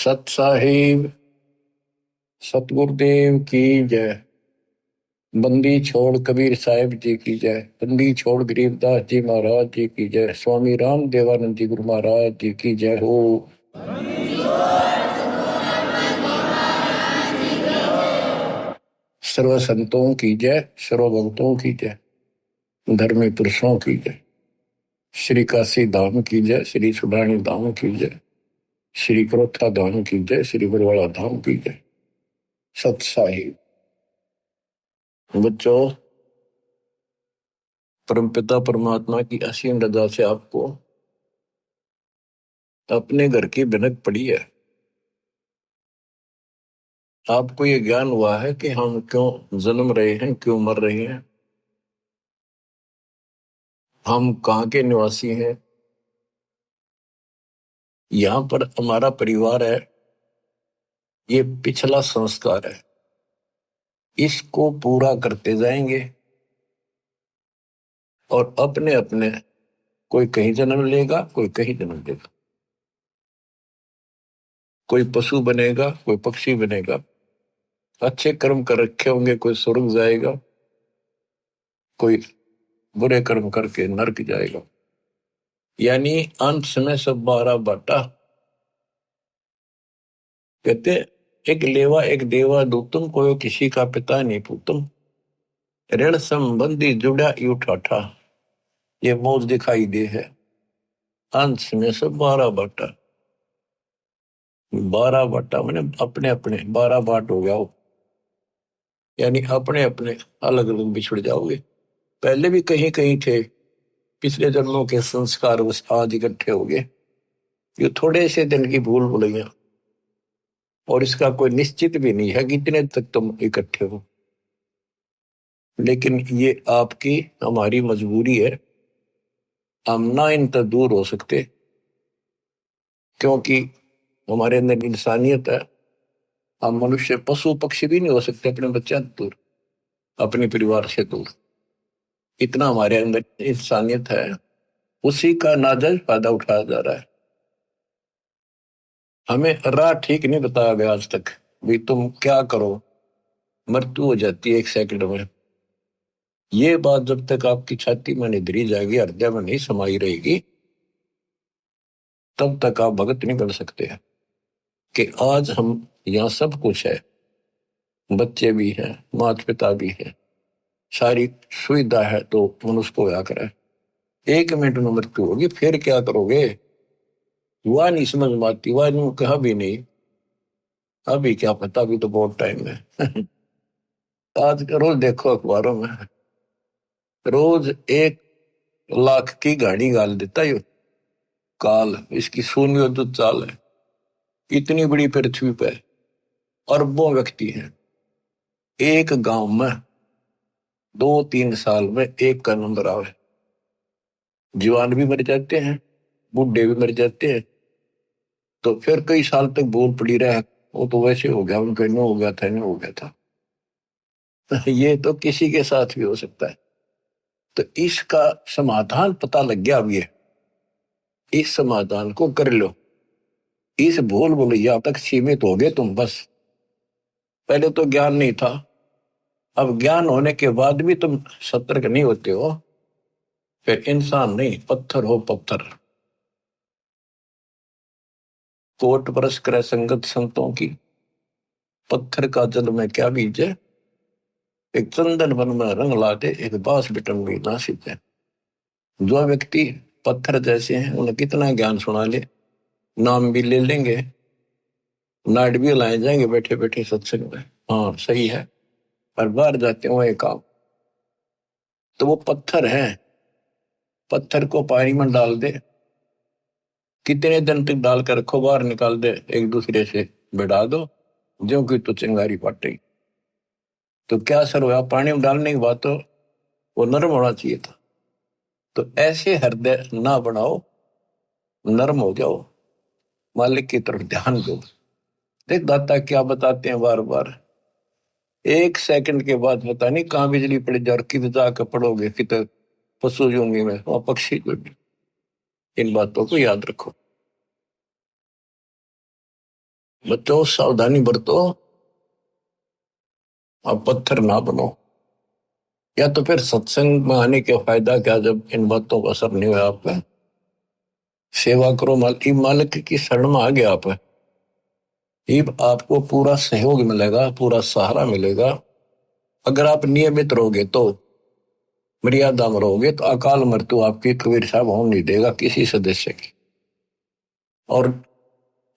सत साहिब सतगुरुदेव की जय। बंदी छोड़ कबीर साहिब जी की जय। बंदी छोड़ गरीबदास जी महाराज जी की जय। स्वामी राम देवानंद जी गुरु महाराज जी की जय हो। सर्व संतों की जय, सर्व भक्तों की जय, धर्मी पुरुषों की जय। श्री काशी धाम की जय, श्री सुडानी धाम की जय, श्री क्रोथा धाम की जय, श्री बरवाड़ा धाम की जय। सत साहिब बच्चों, परमपिता परमात्मा की असीम रजा से आपको अपने घर की भनक पड़ी है। आपको ये ज्ञान हुआ है कि हम क्यों जन्म रहे हैं, क्यों मर रहे हैं, हम कहाँ के निवासी हैं, यहाँ पर हमारा परिवार है, ये पिछला संस्कार है, इसको पूरा करते जाएंगे और अपने अपने कोई कहीं जन्म लेगा, कोई कहीं जन्म लेगा, कोई पशु बनेगा, कोई पक्षी बनेगा, अच्छे कर्म कर रखे होंगे कोई स्वर्ग जाएगा, कोई बुरे कर्म करके नरक जाएगा। यानी अंत समय सब 12 बाटा। कहते एक लेवा एक देवा दूतम, कोई किसी का पिता नहीं पूतम, ऋण संबंधी जुड़ा यू ठाठा। ये मौज दिखाई दे है। अंत में सब 12 बाटा। 12 बाटा मैंने अपने अपने 12 बाट हो गया हो, यानी अपने अपने अलग अलग बिछड़ जाओगे। पहले भी कहीं कहीं थे, पिछले जन्मों के संस्कार बस आज इकट्ठे हो गए। ये थोड़े से दिन की भूल भुलैया, और इसका कोई निश्चित भी नहीं है कि कितने तक तुम इकट्ठे हो। लेकिन ये आपकी हमारी मजबूरी है। हम ना इन तक दूर हो सकते, क्योंकि हमारे अंदर इंसानियत है। हम मनुष्य पशु पक्षी भी नहीं हो सकते अपने बच्चे दूर, अपने परिवार से दूर। इतना हमारे अंदर इंसानियत है, उसी का नाजायज फायदा उठाया जा रहा है। हमें राह ठीक नहीं बताया गया आज तक, भी तुम क्या करो, मृत्यु हो जाती है 1 सेकंड में। ये बात जब तक आपकी छाती में नहीं धरी जाएगी, हृदय में नहीं समाई रहेगी, तब तक आप भगत नहीं बन सकते हैं। कि आज हम यहाँ सब कुछ है, बच्चे भी हैं, माता पिता भी हैं, सारी सुविधा है, तो मनुष्य को क्या करे। 1 मिनट में मृत्यु होगी, फिर क्या करोगे? वह नहीं समझ में आती, वह कहा भी नहीं, अभी क्या पता, अभी तो बहुत टाइम है। आज रोज देखो अखबारों में, रोज 1 लाख की गाड़ी गाल देता है काल। इसकी शून्य तो चाल है। इतनी बड़ी पृथ्वी पे अरबों व्यक्ति हैं, एक गांव में 2-3 साल में एक का नंबर आवे। जवान भी मर जाते हैं, बूढ़े भी मर जाते हैं, तो फिर कई साल तक बोल पड़ी रहे, वो तो वैसे हो गया, उनका नो हो गया था, नो हो गया था। ये तो किसी के साथ भी हो सकता है। तो इसका समाधान पता लग गया। अब ये इस समाधान को कर लो। इस भूल भुलैया तक सीमित हो गए तुम बस। पहले तो ज्ञान नहीं था, अब ज्ञान होने के बाद भी तुम सतर्क नहीं होते हो, फिर इंसान नहीं पत्थर हो पत्थर। कोट परस करे संगत संतों की, पत्थर का जल में क्या बीजे, एक चंदन वन में रंग लाते, एक बांस बिटन भी ना सीते। जो व्यक्ति पत्थर जैसे हैं, उन्हें कितना ज्ञान सुना ले, नाम भी ले लेंगे, नाट भी लाए जाएंगे बैठे बैठे सत्संग में, हाँ सही है, पर बाहर जाते हो एक काम, तो वो पत्थर है। पत्थर को पानी में डाल दे, कितने दिन तक डालकर रखो, बाहर निकाल दे, एक दूसरे से बढ़ा दो, जो कि तो चिंगारी पट। तो क्या सर हुआ, पानी में डालने के बाद तो वो नरम होना चाहिए था। तो ऐसे हृदय ना बनाओ, नरम हो जाओ, मालिक की तरफ ध्यान दो। देख दाता क्या बताते हैं बार बार, 1 सेकंड के बाद पता नहीं कहाँ बिजली पड़ जाए, किधर जाकर पड़ोगे, किधर पशु जूंगी में और पक्षी को। इन बातों को याद रखो। बच्चों सावधानी बरतो, अब पत्थर ना बनो। या तो फिर सत्संग में आने के फायदा क्या, जब इन बातों का असर नहीं हुआ आप पे? सेवा करो, मालिक की शरण में आ गया आप, ये आपको पूरा सहयोग मिलेगा, पूरा सहारा मिलेगा। अगर आप नियमित रहोगे तो, मर्यादा में रहोगे तो अकाल मृत्यु आपकी कबीर साहब होने नहीं देगा किसी सदस्य की। और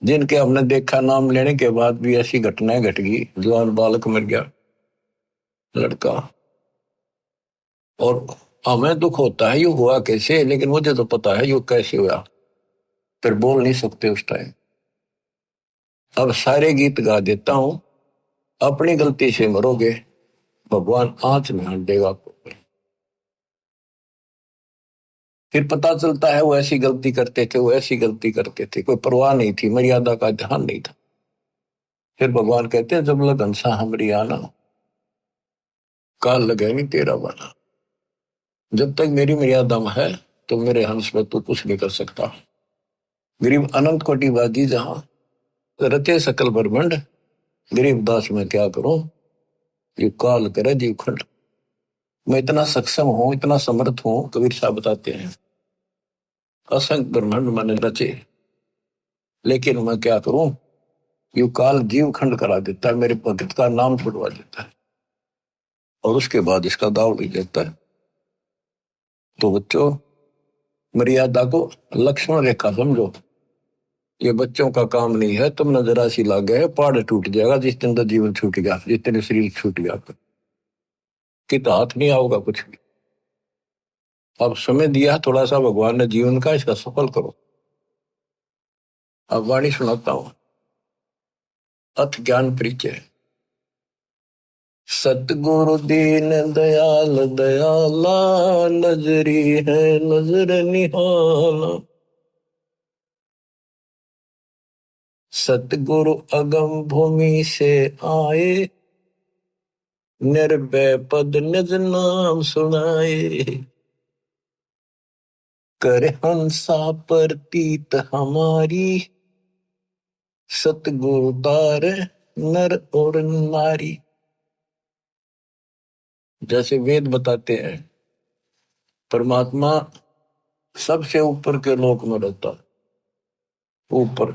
जिनके हमने देखा, नाम लेने के बाद भी ऐसी घटनाएं घट गई, जवान बालक मर गया, लड़का। और हमें दुख होता है, यू हुआ कैसे, लेकिन मुझे तो पता है यू कैसे हुआ, फिर बोल नहीं सकते उस टाइम। अब सारे गीत गा देता हूं, अपनी गलती से मरोगे, भगवान आंच में हाथ देगा आपको। फिर पता चलता है वो ऐसी गलती करते थे, वो ऐसी गलती करते थे, कोई परवाह नहीं थी, मर्यादा का ध्यान नहीं था। फिर भगवान कहते हैं, जब लग हंसा हमरी आना, काल लगे नहीं तेरा बना। जब तक मेरी मर्यादा में है तो मेरे हंस में तू कुछ नहीं कर सकता। गरीब अनंत कोटिवादी जहां रचे सकल ब्रह्मंड, गरीब दास में क्या करूं, ये काल करे जीव खंड। मैं इतना सक्षम हूं, इतना समर्थ हूं, कबीर साहब बताते हैं, असंख्य ब्रह्मांड मैंने रचे, लेकिन मैं क्या करूं, ये काल जीव खंड करा देता है, मेरे भगत का नाम छुड़वा देता है, और उसके बाद इसका दाव नहीं देता है। तो बच्चों, मर्यादा को लक्ष्मण रेखा समझो, ये बच्चों का काम नहीं है। तुम नजरा सी लाग गए, पहाड़ टूट जाएगा जिस दिन तो जीवन छूट गया, जिस दिन शरीर छूट गया, कि तो हाथ नहीं आओगा कुछ भी। अब समय दिया थोड़ा सा भगवान ने जीवन का, इसका सफल करो। अब वाणी सुनाता हूं, अथ ज्ञान परिचय। सतगुरु दीन दयाल दयाला, नजरी है नजर निहाला। सतगुरु अगम भूमि से आए, निर्भय पद निज नाम सुनाए। कर हंसा प्रतीत हमारी, सतगुरु तार नर और नारी। जैसे वेद बताते हैं, परमात्मा सबसे ऊपर के लोक में रहता है, ऊपर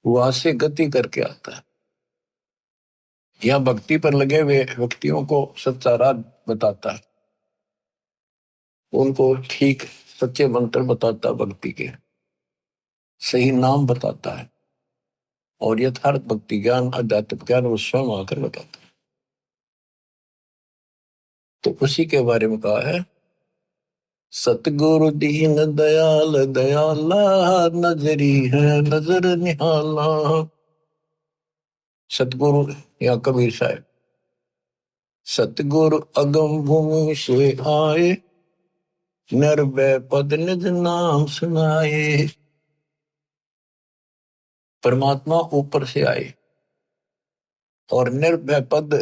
वहां से गति करके आता है। यह भक्ति पर लगे हुए व्यक्तियों को सच्चा राह बताता है, उनको ठीक सच्चे मंत्र बताता है, भक्ति के सही नाम बताता है, और यथार्थ भक्ति ज्ञान आध्यात्मिक ज्ञान वो स्वयं आकर बताता है। तो उसी के बारे में कहा है, सतगुरु दीन दयाल दयाला, नजरी है नजर निहाला। सतगुरु या कबीर साहब, सतगुरु अगम भूमि से आए, निर्भय पद निज नाम सुनाए। परमात्मा ऊपर से आए और निर्भय पद,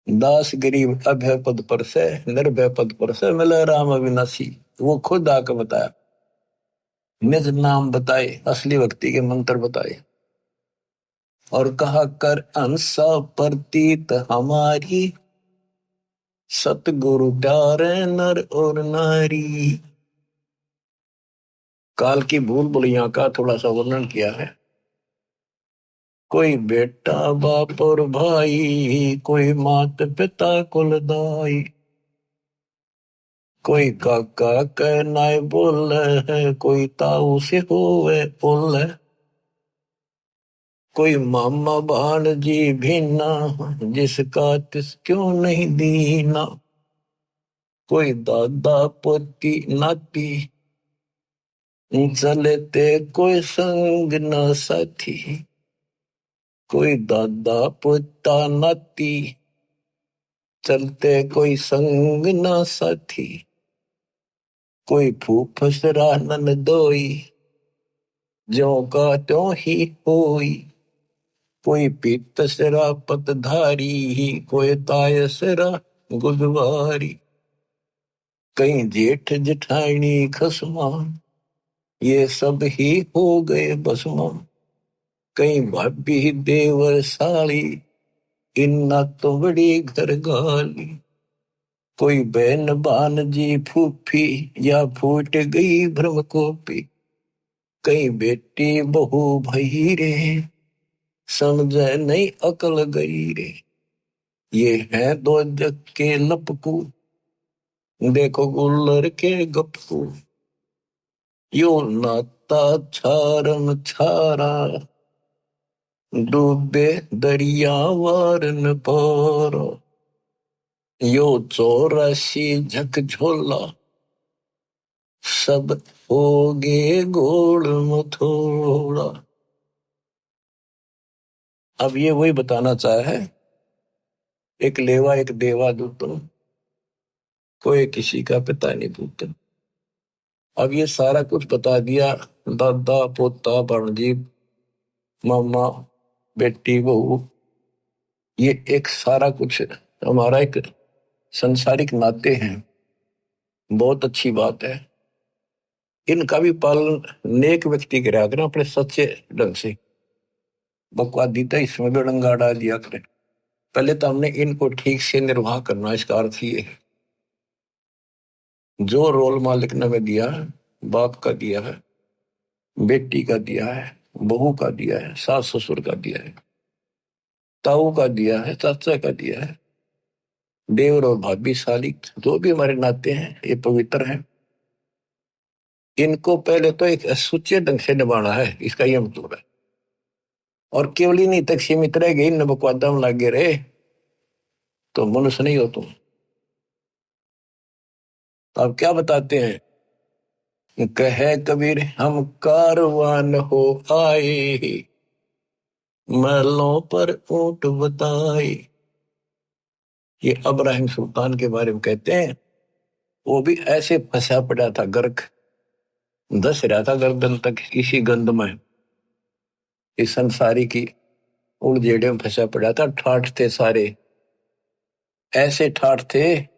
दास गरीब अभय पद पर से, निर्भय पद पर से मिले राम अविनाशी। वो खुद आकर बताया, निज नाम बताए, असली भक्ति के मंत्र बताए, और कहा कर अंसा प्रतीत हमारी, सतगुरु प्यारे नर और नारी। काल की भूल भुलैया का थोड़ा सा वर्णन किया है। कोई बेटा बाप और भाई, कोई मात पिता कुल दाई, कोई काका कहनाए बोल है, कोई ताऊ से होवे बोल है, कोई मामा भाणजी भीना, जिसका तिस क्यों नहीं दीना, कोई दादा पोती नाती, चलते कोई संग न साथी। कोई दादा पोता नाती, चलते कोई संग न साथी। कोई फूफसरा ननदोई, ज्यों का त्यों ही होई। कोई पीतसरा पतधारी, कोई तायसरा गुदवारी। कहीं जेठ जेठानी खसमा, ये सब ही हो गए भस्म, कई भाभी देवर साली, इन्ना तो बड़ी घर गाली। कोई बहन बान जी फूफी, या फूट गई भ्रम कोपी। कई बेटी बहू भई रे, समझे नहीं अकल गई रे। ये है दो जग के लपकू, देखो गुल्लर के गपकू। यो नाता छारम छारा, डूबे दरिया वारन पार। यो 84 झकझोला, सब होगे गोड़ मथोड़ा। अब ये वही बताना चाहे है, एक लेवा एक देवा दूतन, कोई किसी का पिता नहीं पूतन। अब ये सारा कुछ बता दिया, दादा पोता भांजी मामा बेटी बहू, ये एक सारा कुछ हमारा एक संसारिक नाते हैं। बहुत अच्छी बात है। इनका भी पालन नेक व्यक्ति करा करें अपने सच्चे ढंग से। बकवादी था इसमें भी डंगा डाल दिया करें। पहले तो हमने इनको ठीक से निर्वाह करना, इसका अर्थ ये है जो रोल मालिक ने हमें दिया है, बाप का दिया है, बेटी का दिया है, बहू का दिया है, सास ससुर का दिया है, ताऊ का दिया है, चाचा का दिया है, देवर और भाभी साली, जो भी हमारे नाते हैं ये पवित्र हैं। इनको पहले तो एक सुच्चे ढंग से निभाना है, इसका ये मतलब है। और केवल इन्हीं तक सीमित रह गई, न बकवादा में लागे रहे तो मनुष्य नहीं हो तुम। तो आप क्या बताते हैं, कहे कबीर हम कारवान हो आए, महलों पर ऊंट बताए। ये अब्राहिम सुल्तान के बारे में कहते हैं, वो भी ऐसे फंसा पड़ा था, गर्क धस रहा था गर्दन तक इसी गंध में, इस संसारी की उड़जेड़े में फंसा पड़ा था। ठाठ थे सारे, ऐसे ठाठ थे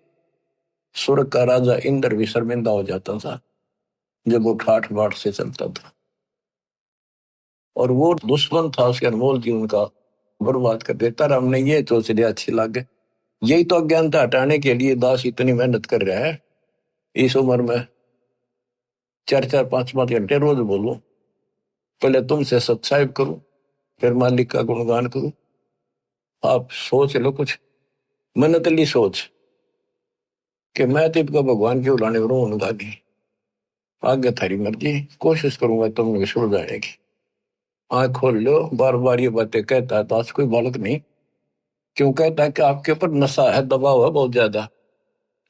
स्वर्ग का राजा इंद्र भी शर्मिंदा हो जाता था जब वो ठाठ बाट से चलता था। और वो दुश्मन था उसके अनमोल जीवन का, बर्बाद कर देता। और हमने ये सोच लिया अच्छी लागे, यही तो अज्ञानता हटाने के लिए दास इतनी मेहनत कर रहा है। इस उम्र में 4-4 5-5 घंटे रोज बोलूं, पहले तुमसे सत्साहिब करूं, फिर मालिक का गुणगान करूं। आप सोच लो कुछ मनतली सोच कि मैं तो इनका भगवान के उलाने रो उनका की आगे थारी मर्जी, कोशिश करूंगा तुम सुन जाने की। आंख खोल लो, बार बार ये बातें कहता है दास, कोई बालक नहीं। क्यों कहता है कि आपके ऊपर नशा है, दबाव है बहुत ज्यादा,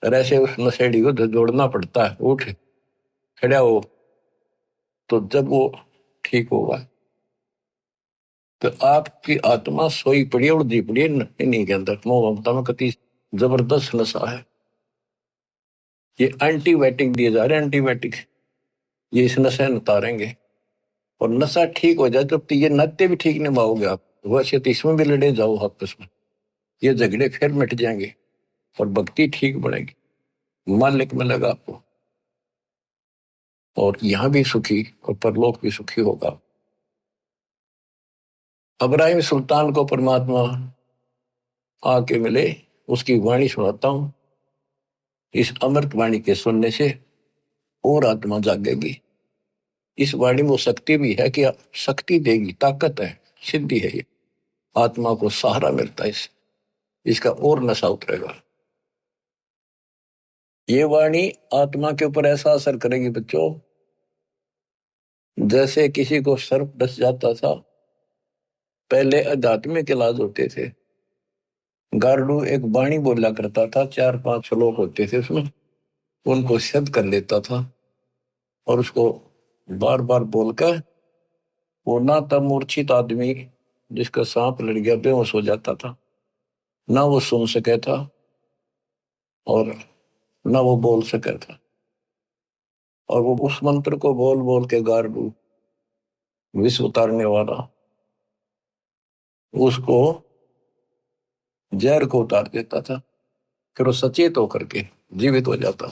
और ऐसे उस नशेड़ी को जोड़ना पड़ता है। उठ खड़ा हो, तो जब वो ठीक होगा। तो आपकी आत्मा सोई पड़ी है, उड़दी पड़ी है इन्हीं के अंदर, मोह ममता में कति जबरदस्त नशा है। ये एंटीबायोटिक दिए जा रहे हैं, एंटीबायोटिक, ये इस नशे में उतारेंगे। और नशा ठीक हो जाए जब तो ये नाते भी ठीक निभाओगे आप, वैसे तो इसमें भी लड़े जाओ आपस में, ये झगड़े फिर मिट जाएंगे और भक्ति ठीक बढ़ेगी, मालिक मिलेगा आपको, और यहां भी सुखी और परलोक भी सुखी होगा। अब्राहिम सुल्तान को परमात्मा आके मिले, उसकी वाणी सुनाता हूं। इस अमृत वाणी के सुनने से और आत्मा जागेगी। इस वाणी में शक्ति भी है कि शक्ति देगी, ताकत है, सिद्धि है। ये आत्मा को सहारा मिलता है, इसका और नशा उतरेगा। ये वाणी आत्मा के ऊपर ऐसा असर करेगी बच्चों, जैसे किसी को सर्प डस जाता था। पहले आध्यात्मिक इलाज होते थे, गार्डू एक वाणी बोला करता था, 4-5 श्लोक होते थे उसमें, उनको सिद्ध कर लेता था और उसको बार बार बोलकर वो ना तब मूर्छित आदमी जिसका सांप लड़ गया बेहोश हो जाता था, ना वो सुन सके था और ना वो बोल सके था। और वो उस मंत्र को बोल बोल के गार्डू विष उतारने वाला उसको जहर को उतार देता था, फिर वो सचेत होकर के जीवित हो जाता।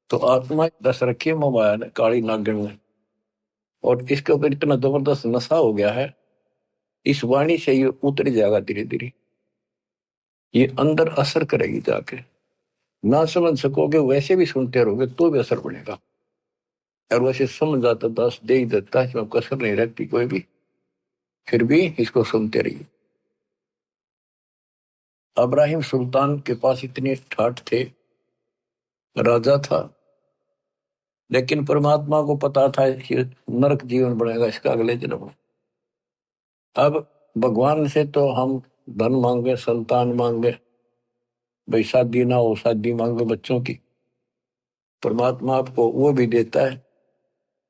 तो आत्मा दस रखी है मोबाइल काली नागिन ने, और इसके ऊपर इतना जबरदस्त नशा हो गया है, इस वाणी से ये उतर जाएगा धीरे धीरे, ये अंदर असर करेगी जाके। ना समझ सकोगे, वैसे भी सुनते रहोगे तो भी असर पड़ेगा। और वैसे समझ जाता, दस दे ही देता है, इसमें कसर नहीं रहती कोई भी, फिर भी इसको सुनते रहिए। इब्राहिम सुल्तान के पास इतने ठाठ थे, राजा था, लेकिन परमात्मा को पता था कि नरक जीवन बनेगा इसका अगले जन्म में। अब भगवान से तो हम धन मांगे, संतान मांगे, भाई शादी ना हो, शादी मांगे बच्चों की, परमात्मा आपको वो भी देता है,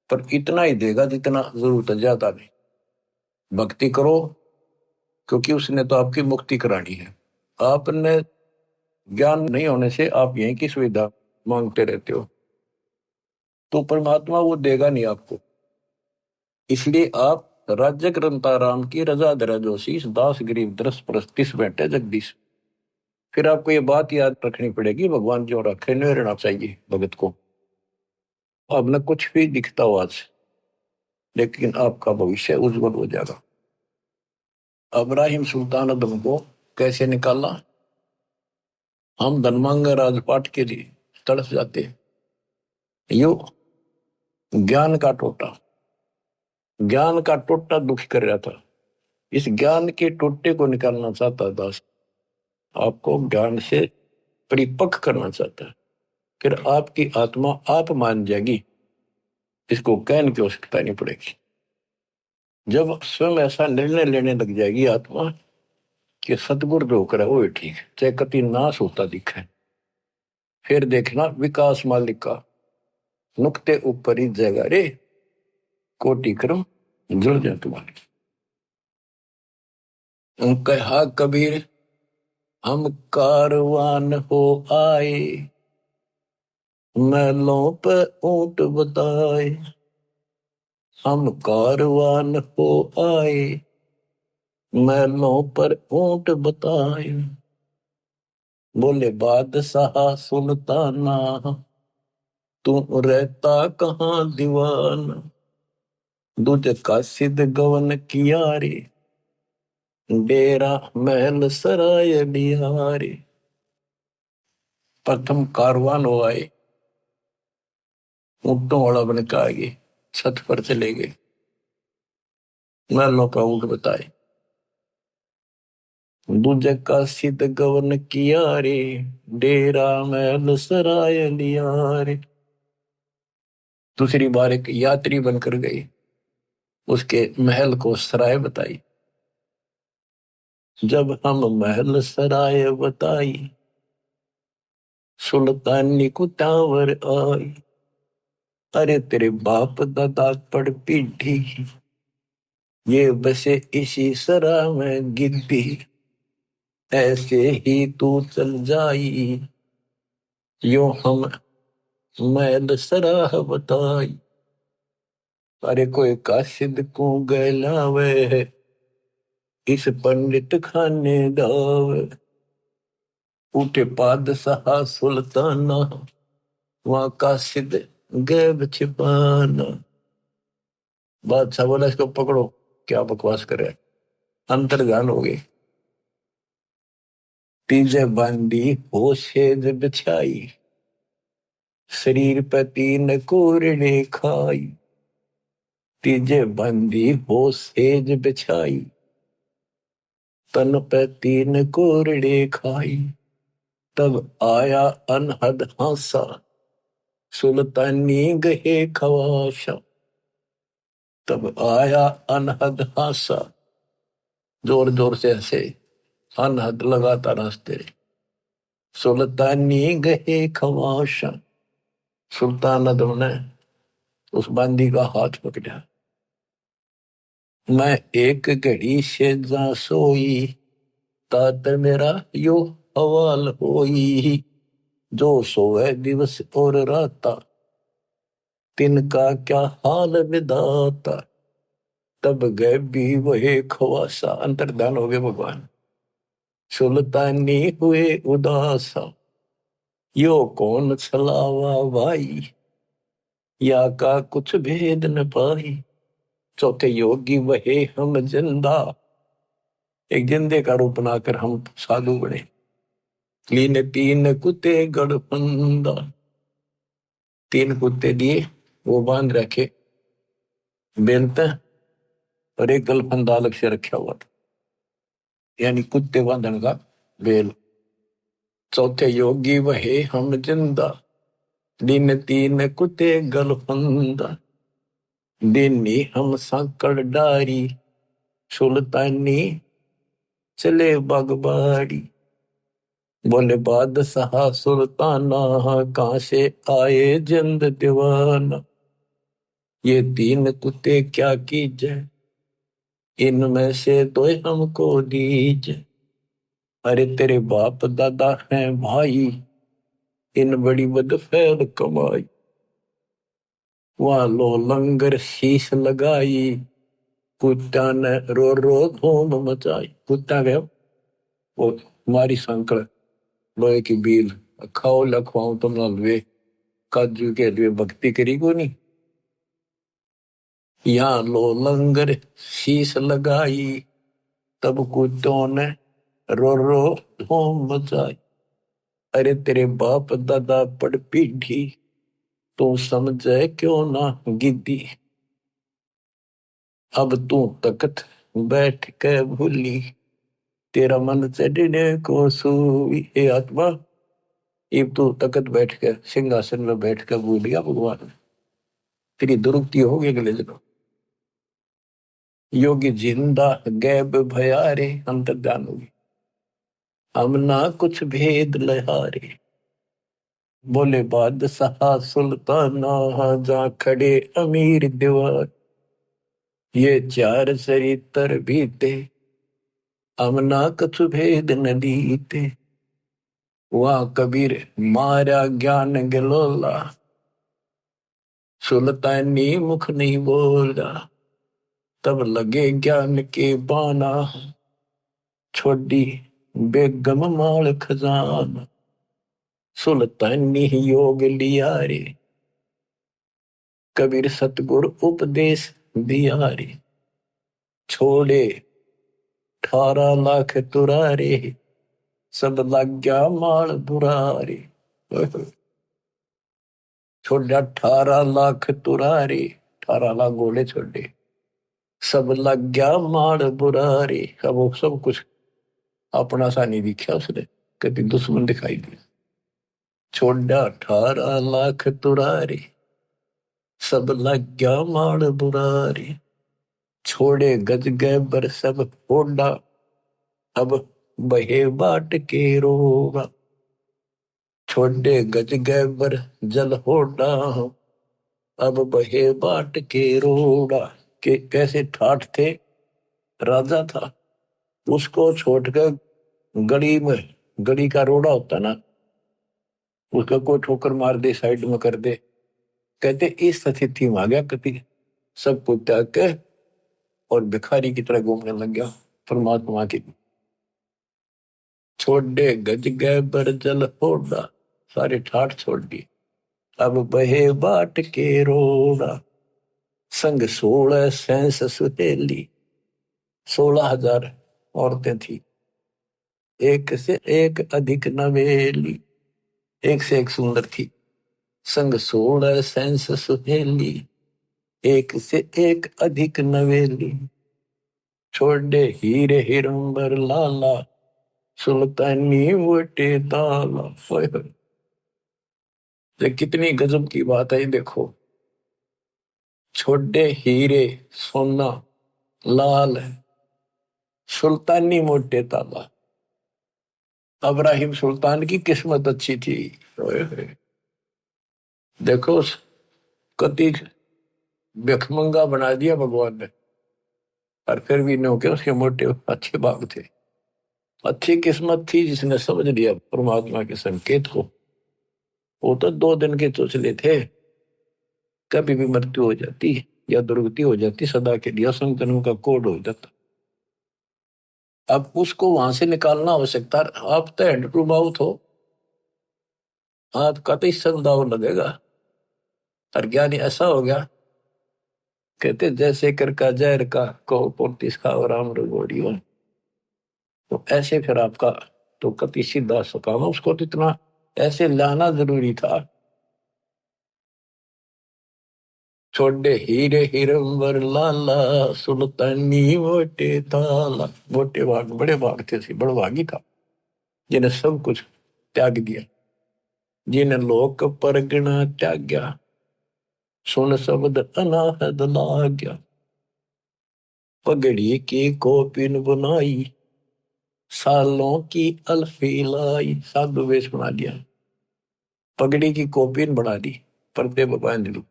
पर इतना ही देगा जितना जरूरत है, ज्यादा नहीं। भक्ति करो, क्योंकि उसने तो आपकी मुक्ति करानी है। आपने ज्ञान नहीं होने से आप यहीं की सुविधा मांगते रहते हो, तो परमात्मा वो देगा नहीं आपको। इसलिए आप राज्य ग्रंथा राम की रजा दरा जोशीस दास गरीब दरस परस्तिस बैठे जगदीश। फिर आपको ये बात याद रखनी पड़ेगी, भगवान जो रखे नहीं रहना चाहिए भगत को। अब न कुछ भी दिखता हो आज, लेकिन आपका भविष्य उज्जवल हो जाएगा। इब्राहिम सुल्तान अदम को कैसे निकाला? हम धनमांग राजपाट के लिए तड़प जाते, यो ज्ञान का टोटा, ज्ञान का टोटा दुख कर रहा था। इस ज्ञान के टोटे को निकालना चाहता दास, आपको ज्ञान से परिपक्व करना चाहता है। फिर आपकी आत्मा आप मान जाएगी, इसको कहने की आवश्यकता नहीं पड़ेगी। जब स्वयं ऐसा निर्णय लेने लग जाएगी आत्मा कि सतगुरु जो करे वो ठीक, चाहे कति नाश होता दिखे, फिर देखना विकास मालिक का नुक्ते ऊपर ही जगह रे, कोटि क्रम जुड़ जाए तुम्हारे। कहा कबीर हम कारवान हो आए, महलों पे ऊंट बताए। हम कारवान हो आए, महलों पर ऊंट बताए। बोले बादशाह सुल्ताना, तू रहता कहाँ दीवाना। दूज का सिद्ध गवन किया रे, डेरा महल सराय बिहारी। प्रथम कारवान हो आए, ऊंटों वाला बन के आगे छत पर चले गए, महलों का ऊंट बताए। दूजे का सिद्ध गवन किया रे, डेरा महल सराय लिया रे। दूसरी बार एक यात्री बनकर गई, उसके महल को सराय बताई। जब हम महल सराय बताई, सुल्तानी को टावर आई। अरे तेरे बाप दादा पड़ पीढ़ी, ये बसे इसी सरा में गिद्दी। ऐसे ही तू चल जाई, यो हम महल सराह बताई। अरे कोई काशिद को गैलावे, इस पंडित खाने दावे। उठे पादशाह सुल्ताना, वहां काशिद गैब छिपाना। बादशाह बोला इसको पकड़ो, क्या बकवास करे, अंतर्ध्यान हो गई। तीजे बांधी हो सेज बिछाई, शरीर पे तीन कोरड़े खाई। तीजे बंदी हो सेज बिछाई, तन पे तीन कोरड़े खाई। तब आया अनहद हासा, सुल्तानी गहे खवाशा। तब आया अनहद हासा, जोर जोर से ऐसे अनहद लगाता हंसते। सुल्तानी गहे खवाशा, सुल्तान अदम ने उस बंदी का हाथ पकड़ा। मैं एक घड़ी से जा सोई, तात मेरा यो हवाल होई। जो सोए दिवस और राता, तिनका क्या हाल विदाता। तब गए भी वही खवासा, अंतर्धान हो गए भगवान। सुल्तानी हुए उदासा, यो कौन छलावा भाई, या का कुछ भेद न पाई। चौथे योगी वहे हम जिंदा, एक जिंदे का रूप बनाकर हम साधु बने। लीन तीन कुत्ते गड़फंदा, तीन कुत्ते दिए वो बांध रखे बेलते, और एक गलफंदा अलग से रखा हुआ था, यानी कुत्ते बांधन का बेल। चौथे योगी वहे हम जिंदा, दिन तीन कुत्ते गलफंदा, दिनी हम सांकड़ डारी, सुल्तानी चले बागबाड़ी। बोले बादशाह सुल्ताना, कहां से आए जिंद दीवाना, ये तीन कुत्ते क्या कीजे, इनमें से दो हमको दीजे। अरे तेरे बाप दादा हैं भाई, इन बड़ी बदफैल कमाई। वहां लो लंगर शीश लगाई, कुत्ता ने रो रो धूम मचाई। कुत्ता गया वो हमारी संकड़ लोहे की बील, खाओ लखवाऊं तुम लवे, काजू के लिए भक्ति करी को नहीं। यहाँ लो लंगर शीश लगाई, तब कुत्तों ने रो रो धूम मचाई। अरे तेरे बाप दादा पड़ पीढ़ी, तू समझे क्यों ना गिद्दी। अब तू तकत बैठ के भूली, तेरा मन चढ़ने को सूई। हे आत्मा, अब तू तकत बैठ के सिंहासन में बैठ के भूल गया भगवान, तेरी दुरुक्ति हो गई अगले दिनों। योगी जिंदा गैब भयारे, अंतर्ध्यान होगी, हम ना कुछ भेद लहारे। बोले बादशाह सुल्ताना, जा खड़े अमीर दीवार, ये चार चरित्र बीते, हम ना कुछ भेद न दीते। वहां कबीर मारा ज्ञान गलोला, सुल्तानी मुख नहीं बोला, तब लगे ज्ञान के बाना, छोड़ी बेगम माल खजाना। सुल्तानी योग लिया रे, कबीर सतगुरु उपदेश दिया रे। छोड़े 18 लाख तुरारे, सब लग गया माल बुरारे। छोड़े 18 लाख तुरारे, 18 लाख गोले छोड़े, सब लग गया माल बुरारे। अब वो सब कुछ अपना सा नहीं दिखा उसने, कभी दुश्मन दिखाई दिया। छोड़ा 18 लाख तुरारे, सब लग गया माल बुरारे। छोड़े गज गए बर सब होड़ा, अब बहे बाट के रोगा। छोड़े गज गए बर जल होड़ा, अब बहे बाट के रोड़ा। के कैसे ठाठ थे, राजा था, उसको छोड़कर गली में, गली का रोड़ा होता ना, उसका कोई ठोकर मार दे, साइड में कर दे, कहते इस स्थिति में आ गया कति, सब कुछ त्याग के और भिखारी की तरह घूमने लग गया परमात्मा की। छोड़े गज गए बर जल होड़ा, सारे ठाठ छोड़ दिए, अब बहे बाट के रोड़ा। संग 16 सैंस सुहेली, 16,000 औरतें थी, एक से एक अधिक नवेली, एक से एक सुंदर थी। संग 16 सैंस सुहेली, एक से एक अधिक नवेली। छोड़े हीरे हिरंबर लाला, सुल्तानी वोटे ताला। ये कितनी गजब की बात है, देखो। छोड़े हीरे सोना लाल, सुल्तानी मोटे ताला। अब्राहिम सुल्तान की किस्मत अच्छी थी। देखो कति भिखमंगा बना दिया भगवान ने, और फिर भी नो के उसके मोटे अच्छे भाग थे। अच्छी किस्मत थी जिसने समझ लिया परमात्मा के संकेत को। वो तो 2 दिन के चोचले थे, कभी भी मृत्यु हो जाती या दुर्गति हो जाती, सदा के लिए असंग जन्म का कोड हो जाता। अब उसको वहां से निकालना आवश्यकता। आप तो हैंड टू माउथ हो, आपका तो इससे दाव लगेगा। और ज्ञानी ऐसा हो गया कहते जैसे कर का जहर का कहो पोतीस खाओ राम रगोड़ी हो। तो ऐसे फिर आपका तो कति सीधा सकाम उसको तो इतना ऐसे लाना जरूरी था। छोड़े हीरे हिरंबर लाला सुल्तानी मोटे ताला। मोटे भाग बड़े भाग थे सी बड़ भागी था जिन्हें सब कुछ त्याग दिया, जिन्हें लोक परगना त्याग्या, सुन शब्द अनाहद लाग्या। पगड़ी की कोपिन बनाई सालों की अल्फी लाई। साधु वेश बना दिया, पगड़ी की कोपिन बना दी, पर्दे बांध ली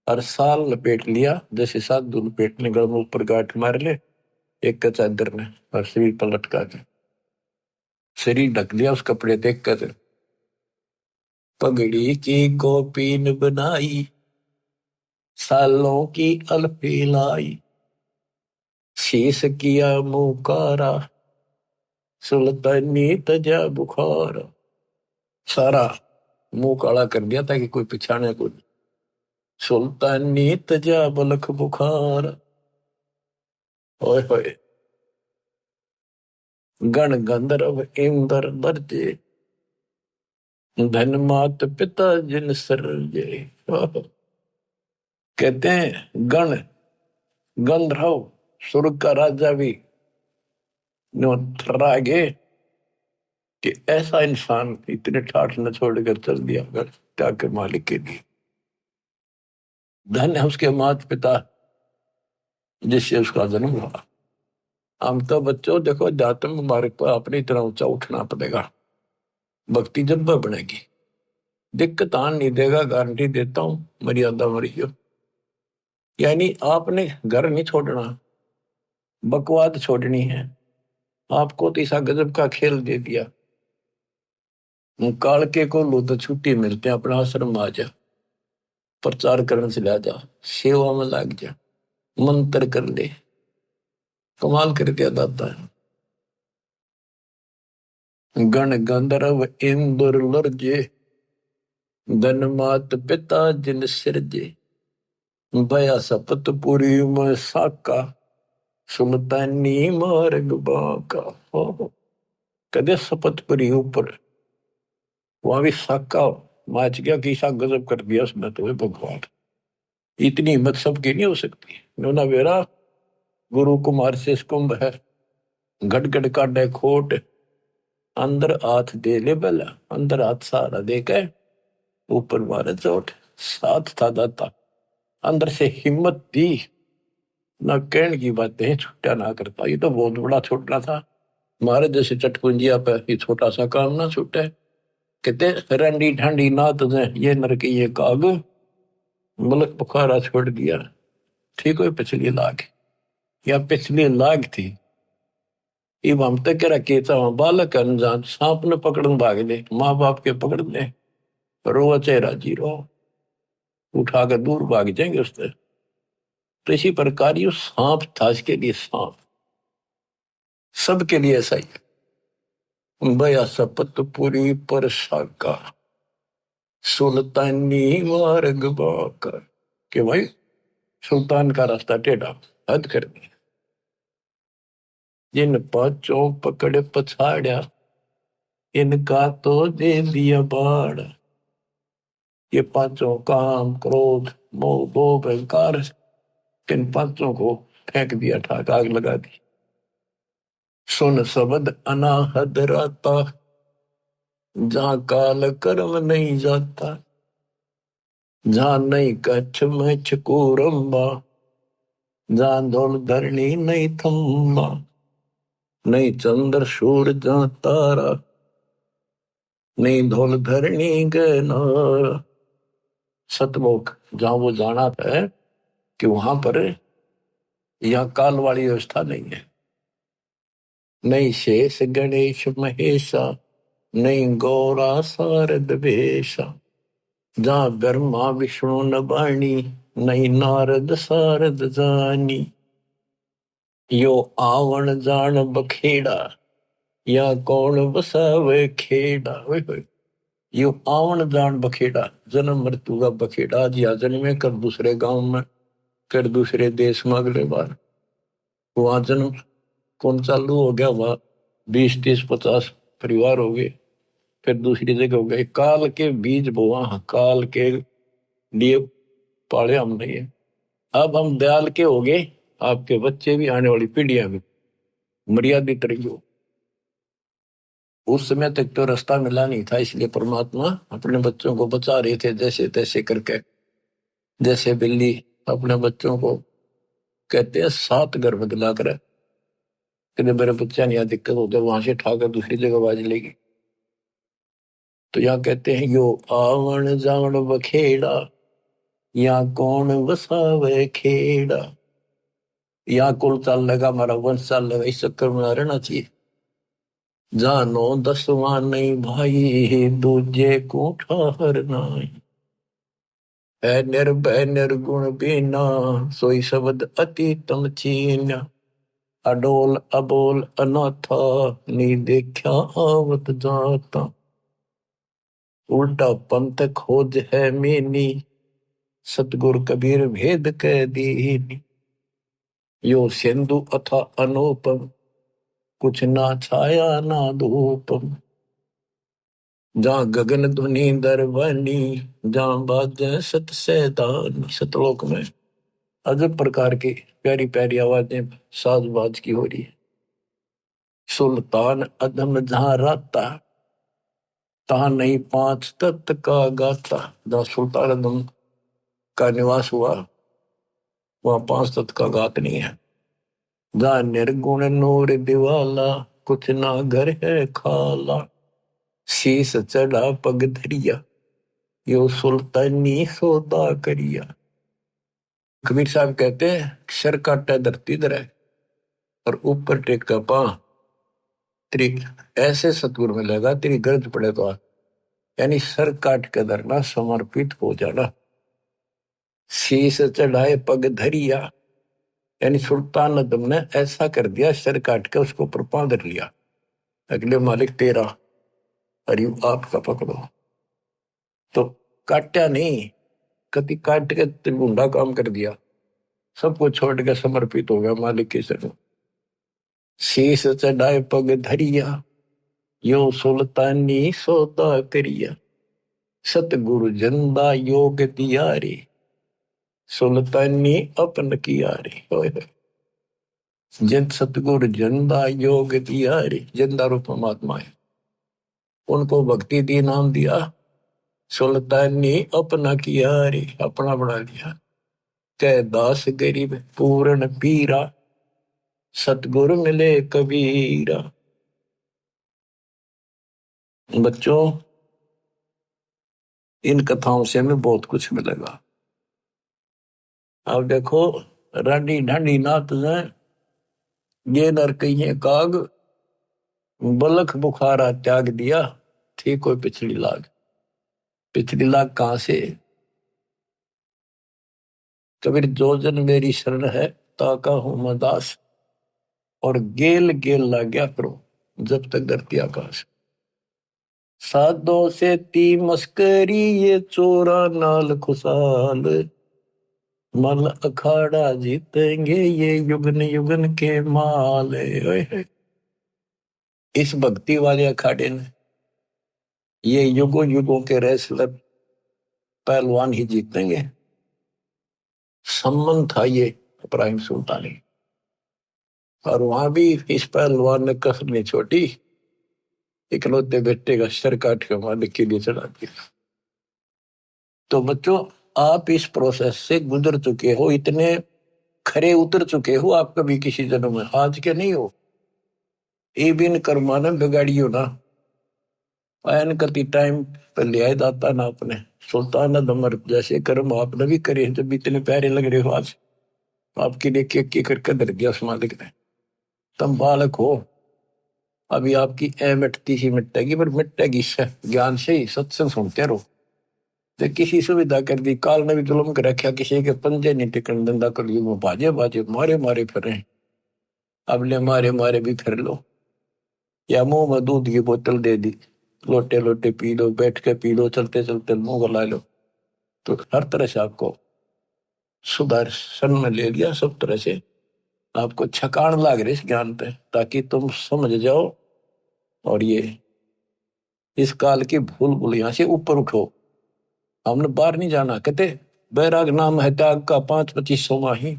और साल लपेट लिया जैसे साधु लपेटने गल में ऊपर गांठ मार ले एक का चादर ने और शरीर पर लटका के शरीर ढक लिया उस कपड़े देख कर। पगड़ी की कोपिन बनाई सालों की अल्फी लाई, शीश किया मुकारा सुल्तानी तजा बुखार। सारा मुंह काला कर दिया ताकि कोई पिछाने को। सुल्तानी तजा बलख बुखार। ओए होए गण गंधर्व इंद्र दर्जे धन मात पिता जिन सरजे। कहते हैं गण गंधर्व स्वर्ग का राजा भी थर्रागे कि ऐसा इंसान इतने ठाठ न छोड़कर चल दिया अगर त्याग के मालिक के लिए। धन है उसके माता पिता जिससे उसका जन्म हुआ। हम तो बच्चों देखो अध्यात्म मार्ग पर अपनी तरह ऊंचा उठना पड़ेगा, भक्ति जब बनेगी। दिक्कत आन नहीं देगा, गारंटी देता हूं, मर्यादा मरियो। यानी आपने घर नहीं छोड़ना, बकवाद छोड़नी है। आपको तो ऐसा गजब का खेल दे दिया, काल के को लो तो छुट्टी मिलते हैं, अपना आश्रम आ जा, प्रचार करने से ला जा, सेवा में लग जा, मंत्र कर ले। कमाल कर दिया दाता है। गण गंधर्व इंद्र लर्जे धन मात पिता जिन सिरजे। भया सपत पुरी में साका सुल्तानी मार्ग बाका। कदे सपतपुरी ऊपर वहां भी साका माच गया कि सा गजब कर दिया उसने तो भगवान। इतनी हिम्मत सबकी नहीं हो सकती। नोना वेरा गुरु कुमार से कुंभ है, घट काटे खोट अंदर हाथ दे ले बेला, अंदर हाथ सहारा दे के ऊपर मारे चोट। साथ था दाता, अंदर से हिम्मत दी, ना कहने की बातें छुट्टा ना करता। ये तो बहुत बड़ा छूटना था। मारे जैसे चटपुंजिया पे ये छोटा सा काम ना छूटे। कहते रंडी ठंडी ना तुझे ये नरकी ये काग मुल्क बुखारा छोड़ दिया। ठीक है पिछली लाख या पिछली लाख थी। इब हम तक केचा बालक अनजान सांप ने पकड़न भाग ले, माँ बाप के पकड़ ले, रो चेहरा जीरो उठाकर दूर भाग जाएंगे उससे। तो इसी प्रकार ये सांप था, इसके लिए सांप सबके लिए ऐसा ही। बया सपत पूरी पर साका सुल्तानी मार्ग बाका। कि भाई सुल्तान का रास्ता टेढ़ा, हद कर दी। जिन पांचों पकड़ पछाड़ा इनका तो दे दिया बाड़। ये पांचों काम क्रोध मोह लोभ अहंकार, इन पांचों को फेंक दिया, ठाक आग लगा दी। सुन शब्द अनाहद राता जहां काल कर्म नहीं जाता, जहां नहीं कच्छ में छकूरम्बा, जहां धौल धरणी नहीं थम्बा, नहीं चंद्र सूर जहां तारा, नहीं धौल धरणी गनारा। सतलोक जहां वो जाना है कि वहां पर यह काल वाली व्यवस्था नहीं है। नहीं शेष गणेश महेशा, नहीं गौरा शारद वेशा, जहां ब्रह्मा विष्णु न बाणी, नहीं नारद शारद जानी। यो आवण जान बखेड़ा या कौन बसावे खेड़ा। यो आवण जान बखेड़ा, जन्म मृत्यु का बखेड़ा, आज या जन्मे कर दूसरे गांव में, फिर दूसरे देश में अगले बार वहां जन्म कौन चालू हो गया, वहां 20 30 50 परिवार हो गए। फिर दूसरी जगह हो गए। काल के बीज बोआ, काल के लिए पाले हम नहीं है। अब हम दयाल के हो गए, आपके बच्चे भी, आने वाली पीढ़ियां भी मर्यादित रही हो। उस समय तक तो रास्ता मिला नहीं था, इसलिए परमात्मा अपने बच्चों को बचा रहे थे जैसे तैसे करके। जैसे बिल्ली अपने बच्चों को कहते हैं 7 गर्भ दिला कर, कि मेरे बच्चा नहीं यहाँ दिक्कत होता, वहां से उठाकर दूसरी जगह बाज लेगी। तो यहाँ कहते हैं यो आवन जावन बखेड़ा, या कौन बसावे खेड़ा। यहाँ कुल चाल लगा, हमारा वंश चाल लगा, इस चक्कर में रहना चाहिए। जानो 10वां नहीं भाई, दूजे को ठहर नहीं। है निर्भय निर्गुण बीना, सोई शब्द अति तम चीन्या। अडोल अबोल अनाथा, नी देखा आवत जाता। उल्टा पंथ खोज है मीनी, सतगुर कबीर भेद कह दीनी। यो सिंधु अथा अनुपम, कुछ ना छाया ना धूपम। जहाँ गगन धुनी दरबानी, जहाँ बाजे सत सैदानी। सतलोक में अजब प्रकार की प्यारी प्यारी आवाजें साज बाज की हो रही है। सुल्तान अदम जहाँ राता, तहाँ नहीं 5 तत्व का गाता। जहाँ सुल्तान अदम का निवास हुआ, वहाँ 5 तत्व का गात नहीं है। जहाँ निर्गुण नूर दिवाला, कुछ ना घर है खाला। शीस चढ़ा पग धरिया, यो सुल्तानी सौदा करिया। कबीर साहब कहते हैं, सर काटा धरती धरे और ऊपर टेका पां। तेरी ऐसे सतगुरु मिलेगा, तेरी गरज पड़े तो यानी सर काट के धरना, समर्पित हो जाना। शीस चढ़ाए पग धरिया, यानी सुल्तान अदम ने ऐसा कर दिया, सर काट के उसको पर धर लिया। अगले मालिक तेरा, अरे आपका पकड़ो। तो काटा नहीं, कभी काट के गुंडा काम कर दिया, सबको छोड़ के समर्पित हो गया मालिक की शरण। शीस चढ़ाए पग धरिया, यो सुल्तानी सौदा करिया। सतगुरु जंदा योग दियारी, सुल्तानी अपन कियारी। जिन सतगुरु जंदा योग दियारी, जंदा रूप परमात्मा है, उनको भक्ति दी, नाम दिया। सुल्तानी अपना कियारी, अपना बना लिया। कह दास गरीब पूर्ण पीरा, सतगुरु मिले कबीरा। बच्चों, इन कथाओं से हमें बहुत कुछ मिलेगा। अब देखो, रानी ढांडी नाथ ने ये नर कहिए काग, बलख बुखारा त्याग दिया, थी कोई पिछड़ी लाग। पिछड़ी लाग कहां से? कबीर जो जन मेरी शरण है, ताका हूं मैं दास। और गेल गेल ला गया करो जब तक धरती आकाश। साधो से ती मस्करी, ये चोरा नाल खुशाल। मल अखाड़ा जीतेंगे, ये युगन युगन के माल। इस भक्ति वाले अखाड़े ने ये युगों युगों के रेसलर पहलवान ही जीतेंगे। सम्मान था ये इब्राहिम सुल्तानी, और वहां भी इस पहलवान ने कसर नहीं छोड़ी, इकलौते बेटे का सर काट के मालिक के लिए चढ़ा दिया। तो बच्चों, आप इस प्रोसेस से गुजर चुके हो, इतने खरे उतर चुके हो आप कभी किसी जन्म में, आज के नहीं हो। ये बिन कर्मा ने बिगाड़ियो ना, आयन करती टाइम पर लिया दाता ना अपने। सुल्तान अदमर जैसे कर्म आपने भी करे, जब इतने प्यारे लग रहे हो आज, आपके लिए केक करके दर दिया उस मालिक ने। तुम बालक हो, अभी आपकी ए मिटती सी मिटेगी, पर मिटेगी ज्ञान से ही, सत्संग सुनते रहो। तो किसी सुविधा कर दी, काल ने भी जुल्म कर रखा, किसी के पंजे नहीं टिकन धंधा कर ली, वो बाजे बाजे मारे मारे फिर अब ले मारे मारे भी फिर लो, या मुंह में दूध की बोतल दे दी, लोटे लोटे पी लो, बैठ के पी लो, चलते चलते मुंह गला लो। तो हर तरह से आपको सुदर्शन में ले लिया सब तरह से, आपको छकान लाग रही इस ज्ञान पे, ताकि तुम समझ जाओ और ये इस काल की भूल भुलैया से ऊपर उठो। हमने बाहर नहीं जाना, कहते बैराग नाम है त्याग का 5-25 माही,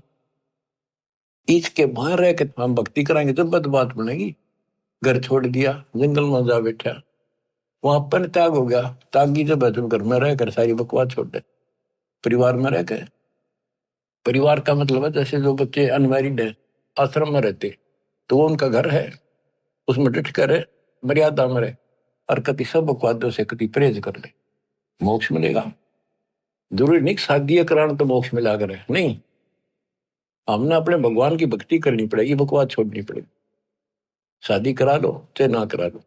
इसके बाहर रह के हम भक्ति कराएंगे तो बात बनेगी। घर छोड़ दिया, जंगल में जा बैठा, वहां पर त्याग हो गया। त्यागी जब है तुम घर में रहकर सारी बकवास छोड़ दे, परिवार में रह के। परिवार का मतलब है जैसे जो बच्चे अनमैरिड है आश्रम में रहते, तो वो उनका घर है, उसमें डट कर रहे, मर्यादा में रहे, और कति सब बकवादों से कति परहेज कर ले, मोक्ष मिलेगा। जरूरी नहीं शादी कराना तो मोक्ष मिला करे, नहीं। हमने अपने भगवान की भक्ति करनी पड़ेगी, बकवास छोड़नी पड़ेगी। शादी करा लो चाहे ना करा लो,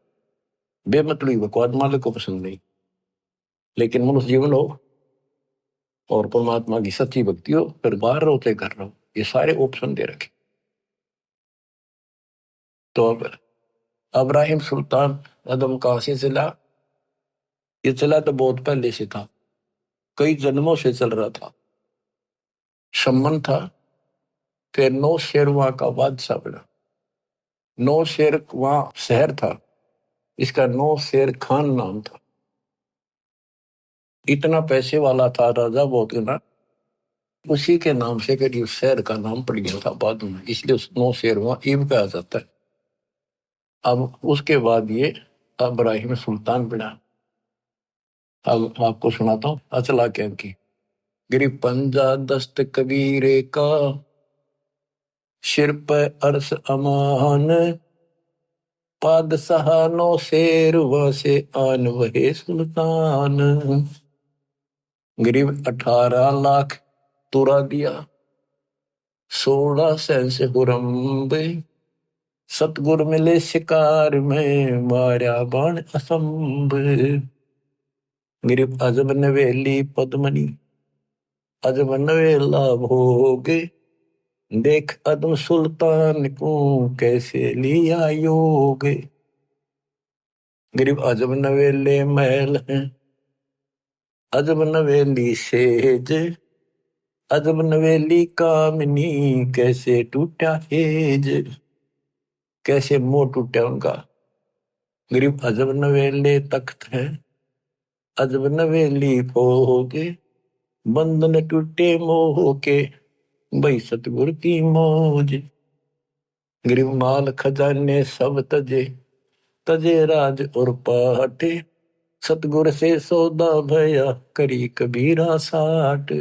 बेमतलब बकवास मालिक को पसंद नहीं, लेकिन मनुष्य जीवन हो और परमात्मा की सच्ची भक्ति हो, फिर बाहर रहो चाहे घर रहो, ये सारे ऑप्शन दे रखे। तो अब इब्राहिम सुल्तान अदम कहां से चला? ये चला तो बहुत पहले से था, कई जन्मों से चल रहा था। शमन था, फिर नौ शेर वहां का बादशाह बना। नौ शेर वहां शहर था, इसका नौ शेर खान नाम था। इतना पैसे वाला था राजा, बहुत ना, उसी के नाम से कभी उस शहर का नाम पड़ गया था बाद में, इसलिए उस नौ शेर वहां ईब कहा जाता है। अब उसके बाद ये इब्राहिम सुल्तान बना। अब आपको सुनाता हूँ अचला कैम की। गिरी पंजा दस्त कबीरे का, सिर पे अर्श अमान, पादशाह नो शेर वसे आन वहे सुल्तान। गरीब 18 लाख तुरा दिया, 16 से हुरम्ब, सतगुर मिले शिकार में मारा बाण असंभ। गरीब अजब नवेली पद्मनी, अजब नवेला भोगे, देख अदम सुल्तान को कैसे लिया योग। गरीब अजब नवेले महल हैं, अजब नवेली सेज, अजब नवेली कामनी कैसे टूटा हेज। कैसे मोह टूटा उनका। गरीब अजब नवेले तख्त है, अजब नवेली भोगे, बंधन टूटे मोह के, भाई सतगुर की मौज। गरीब माल खजाने सब तजे, तजे राज और पाटे, सतगुर से सौदा भया करी कबीरा साठ।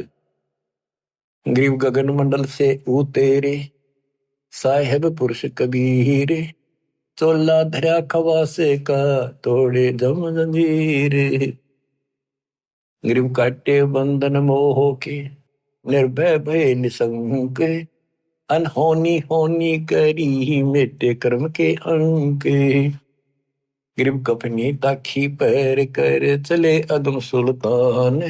गरीब गगन मंडल से उतेरे, साहेब पुरुष कबीर, चोला धरा खवासे का तोड़े जम जंजीर। गरीब काटे बंधन मोह के, निर्भय भय निसंक, अनहोनी होनी करी मेटे कर्म के अंक। गरीब कपनी ताखी पैर कर चले अदम सुल्तान,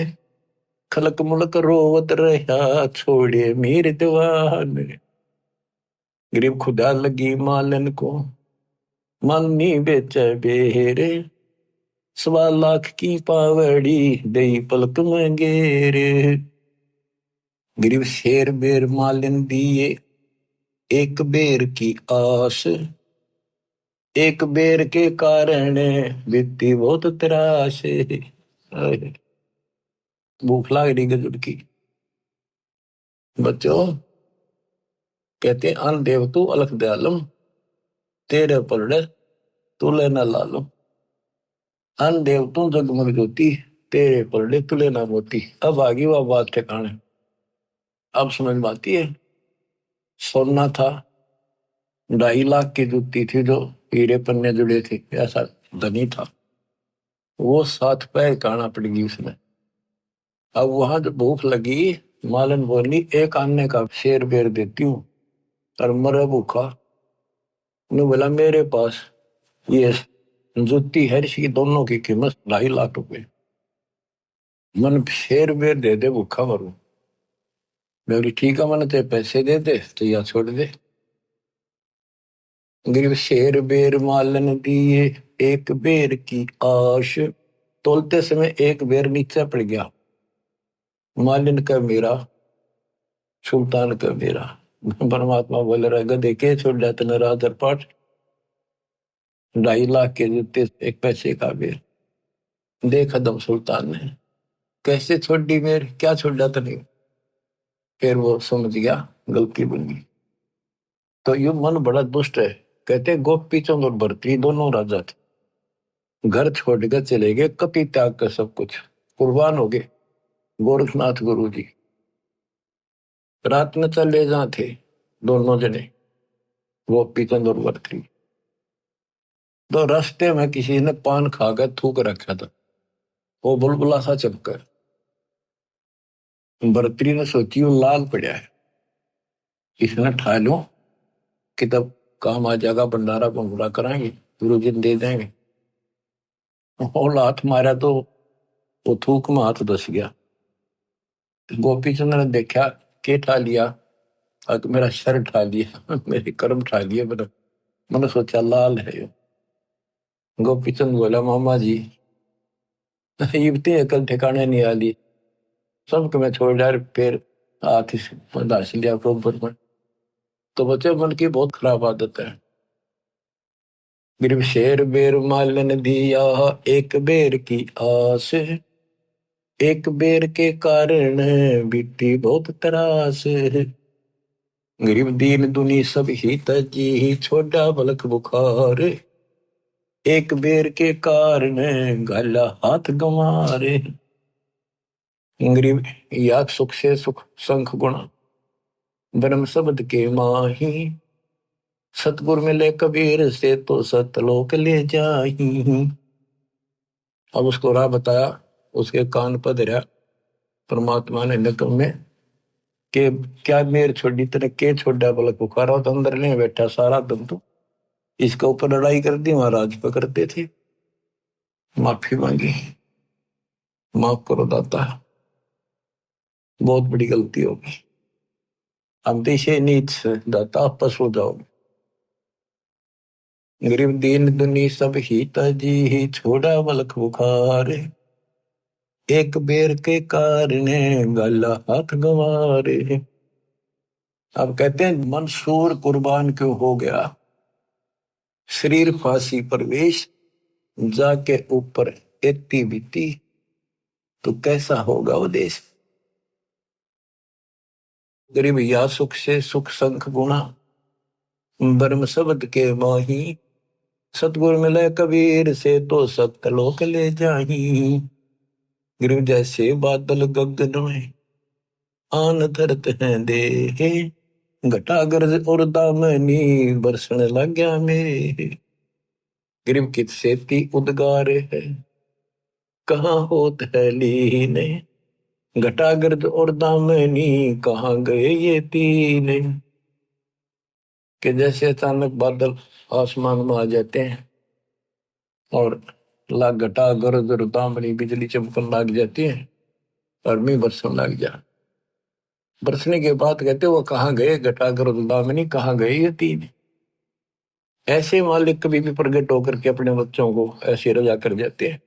खलक मुलक रोवत रहा छोड़े मीर दीवान। गरीब खुदा लगी मालन को, मालनी बेचे बेरे, 1.25 लाख की पावड़ी दई पलक में गेरे। गरीब शेर बेर मालन दिए, एक बेर की आस, एक बेर के कारण बीती बहुत त्रास। भूख लाग रही गजब की। बच्चों कहते अन देव तू अलख दयालम, तेरे पलड़े तुले न लालम। अन देव तू जगमग ज्योति, तेरे पलड़े तुले न मोती। अब आगे वह बात ठिकाने, अब समझ में आती है। सोना था, 2.5 लाख की जूती थी जो हीरे पन्ने जुड़े थे, ऐसा धनी था वो। 7 पैर काना पड़ गई उसमें। अब वहां जब भूख लगी, मालन बोली 1 आने का शेर बेर देती हूँ, और मरे भूखा। ने बोला मेरे पास ये जूती है, इसकी दोनों की कीमत 2.5 लाख रुपए, मन शेर बेर दे दे भूखा मरू। मैं बोली ठीक है, मन ते पैसे दे दे तो या छोड़ दे। गरीब शेर बेर मालन दिए, एक बेर की आश, तोलते समय एक बेर नीचे पड़ गया। मालिन का मेरा सुल्तान का बेरा। परमात्मा बोल रहा गधे के छोड़ जाते न राजर पाठ, 2.5 लाख के जूते, 1 पैसे का बेर। देख दम सुल्तान ने कैसे छोड़ दी मेर, क्या छोड़ जाता नहीं। फिर वो समझ गया गलती बन गई। तो ये मन बड़ा दुष्ट है। कहते गोपी चंद और भरतरी दोनों राजा थे, घर छोड़ कर चले गए, कति त्याग कर सब कुछ कुर्बान हो गए। गोरखनाथ गुरु जी रात में चले जहाँ थे दोनों जने, गोपी चंद और भरतरी। तो रास्ते में किसी ने पान खाकर थूक रखा था, वो बुलबुला सा चपका। भरतरी ने सोची वो लाल पड़ा है, इसने ठा लो कि तब काम आ जाएगा, भंडारा भंगुरा कराएंगे, गुरु जी दे देंगे। और हाथ मारा तो वो थूक में हाथ धस गया। गोपी चंद्र ने देखा के ठा लिया, और मेरा सर ठा लिया, मेरे कर्म ठा लिए। मैंने सोचा लाल है यो। गोपी चंद बोला मामा जी इतनी अकल ठिकाने नहीं आली, सबको मैं छोड़ डाल, फिर हाथ धस लिया गोबर में। तो बच्चे मन की बहुत खराब आदत है। गिरव शेर बेर मालन दिया, एक बेर की आस, एक बेर के कारण बीती बहुत त्रास। गरीब दीन दुनी सब ही तजी, छोड़ा बलक बुखार, एक बेर के कारण गला हाथ गंवारे। गरीब या सुख से सुख संख गुणा, ब्रह्म शब्द के माही, सतगुर मिले कबीर से तो सतलोक ले जाही। अब उसको राह बताया, उसके कान पर धरा परमात्मा ने नकम में के क्या मेर छोड़ी तेने के छोड़ा बलक बुखारा, तो अंदर ले बैठा सारा दम तो इसके ऊपर लड़ाई कर दी, महाराज पकड़ते थे। माफी मांगी, माफ करो दाता, बहुत बड़ी गलती होगी, अब दिशे नीच दाता आपस हो जाओ। गरीब दीन दुनी सब ही तजी, ही छोड़ा बलक बुखार, एक बेर के कारण गला हाथ गंवारे। अब कहते हैं मंसूर कुर्बान क्यों हो गया, शरीर फांसी परवेश, जाके ऊपर एती बीती, तो कैसा होगा वो देश। गरीब या सुख से सुख संख गुणा, ब्रह्म शब्द के माही, सतगुर मिले कबीर से तो सतलोक ले जाही। गरीब जैसे बादल गगन में आन धरत हैं देहे, घटा गरज और दामनी बरसने लग गया मेरे। गरीब कित सेती उद्गार है, कहाँ होत है लीने, घटा गर्द और दामनी कहाँ गए ये तीने। कि जैसे अचानक बादल आसमान में आ जाते हैं और लाग घटा गर्द और दामनी बिजली चमकन लग जाती है और मी बरसन लग जा। बरसने के बाद कहते वो कहाँ गए घटा गर्द दामनी, कहाँ गए ये तीन। ऐसे मालिक कभी भी प्रकट होकर के अपने बच्चों को ऐसे रजा कर जाते हैं।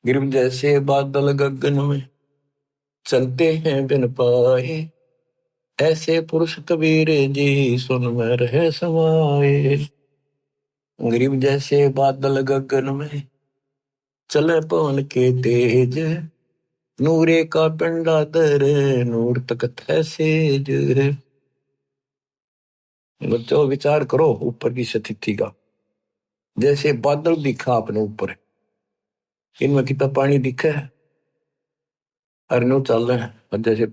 गिरव जैसे बादल गगन में चलते हैं बिन पाए, ऐसे पुरुष कबीर जी सुन में रहे समाए। गरीब जैसे बादल गगन में चले पवन के तेज, नूरे का पिंडा दर नूर तकत है सेज। बच्चों विचार करो ऊपर की स्थिति का, जैसे बादल दिखा अपने ऊपर, इनमें कितना पानी दिखा है, और नो चल रहे हैं, और जैसे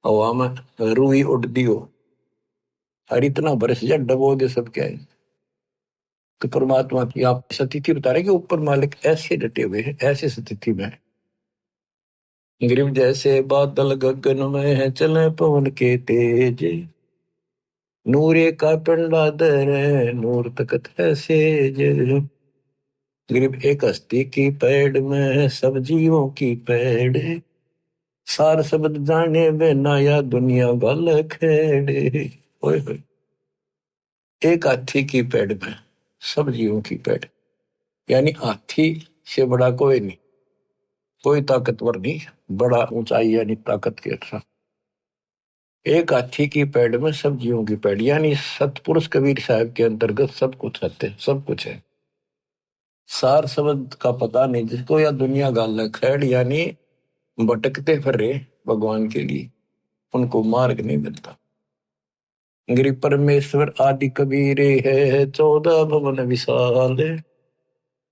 हवा में रूई उड़ती हो और इतना बरस जा डबो दे सब क्या है। तो परमात्मा की आप स्थिति बता रहे कि ऊपर मालिक ऐसे डटे हुए हैं, ऐसे स्थिति में है। गिरिव जैसे बादल गगन में है चले पवन के तेज, नूरे का पिंडा दर नूर तकत है सेज। गिरिव एक हस्ती की पैड़ में सब जीवों की पैड़, सार शब्द जाने बिना या दुनिया गल खेड़े। ओए होए, एक हाथी की पेड़ में सब जीवों की पेड़, यानी हाथी से बड़ा कोई नहीं, कोई ताकतवर नहीं, बड़ा ऊंचाई यानी ताकत के अच्छा। एक हाथी की पेड़ में सब जीवों की पेड़, यानी सतपुरुष कबीर साहब के अंतर्गत सब कुछ है, सब कुछ है। सार शब्द का पता नहीं जिसको, या दुनिया गाल खैड़, यानी भटकते फिर रहे भगवान के लिए, उनको मार्ग नहीं मिलता। गिरि परमेश्वर आदि कबीरे है, 14 भवन विशाल।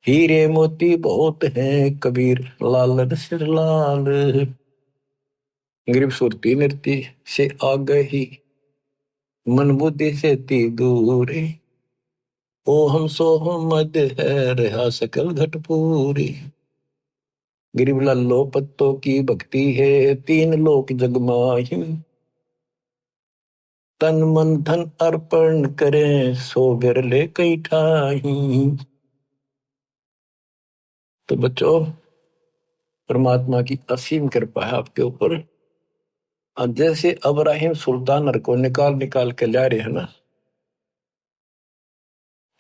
हीरे मोती बहुत हैं कबीर, लाल सिर लाल। गिरिव सुरती नृत्य से आ गई, मन बुद्धि से ती दूर। ओ हम सो हम मद है, रहा सकल घट पूरी। गिरिव लल्लो पत्तों की भक्ति है, 3 लोक जगमाही। तन मन धन अर्पण करें, सो बिरले कई ठाही। तो बच्चों, परमात्मा की असीम कृपा है आपके ऊपर। अब जैसे अब्राहिम सुल्तान को निकाल निकाल के ला रहे हैं ना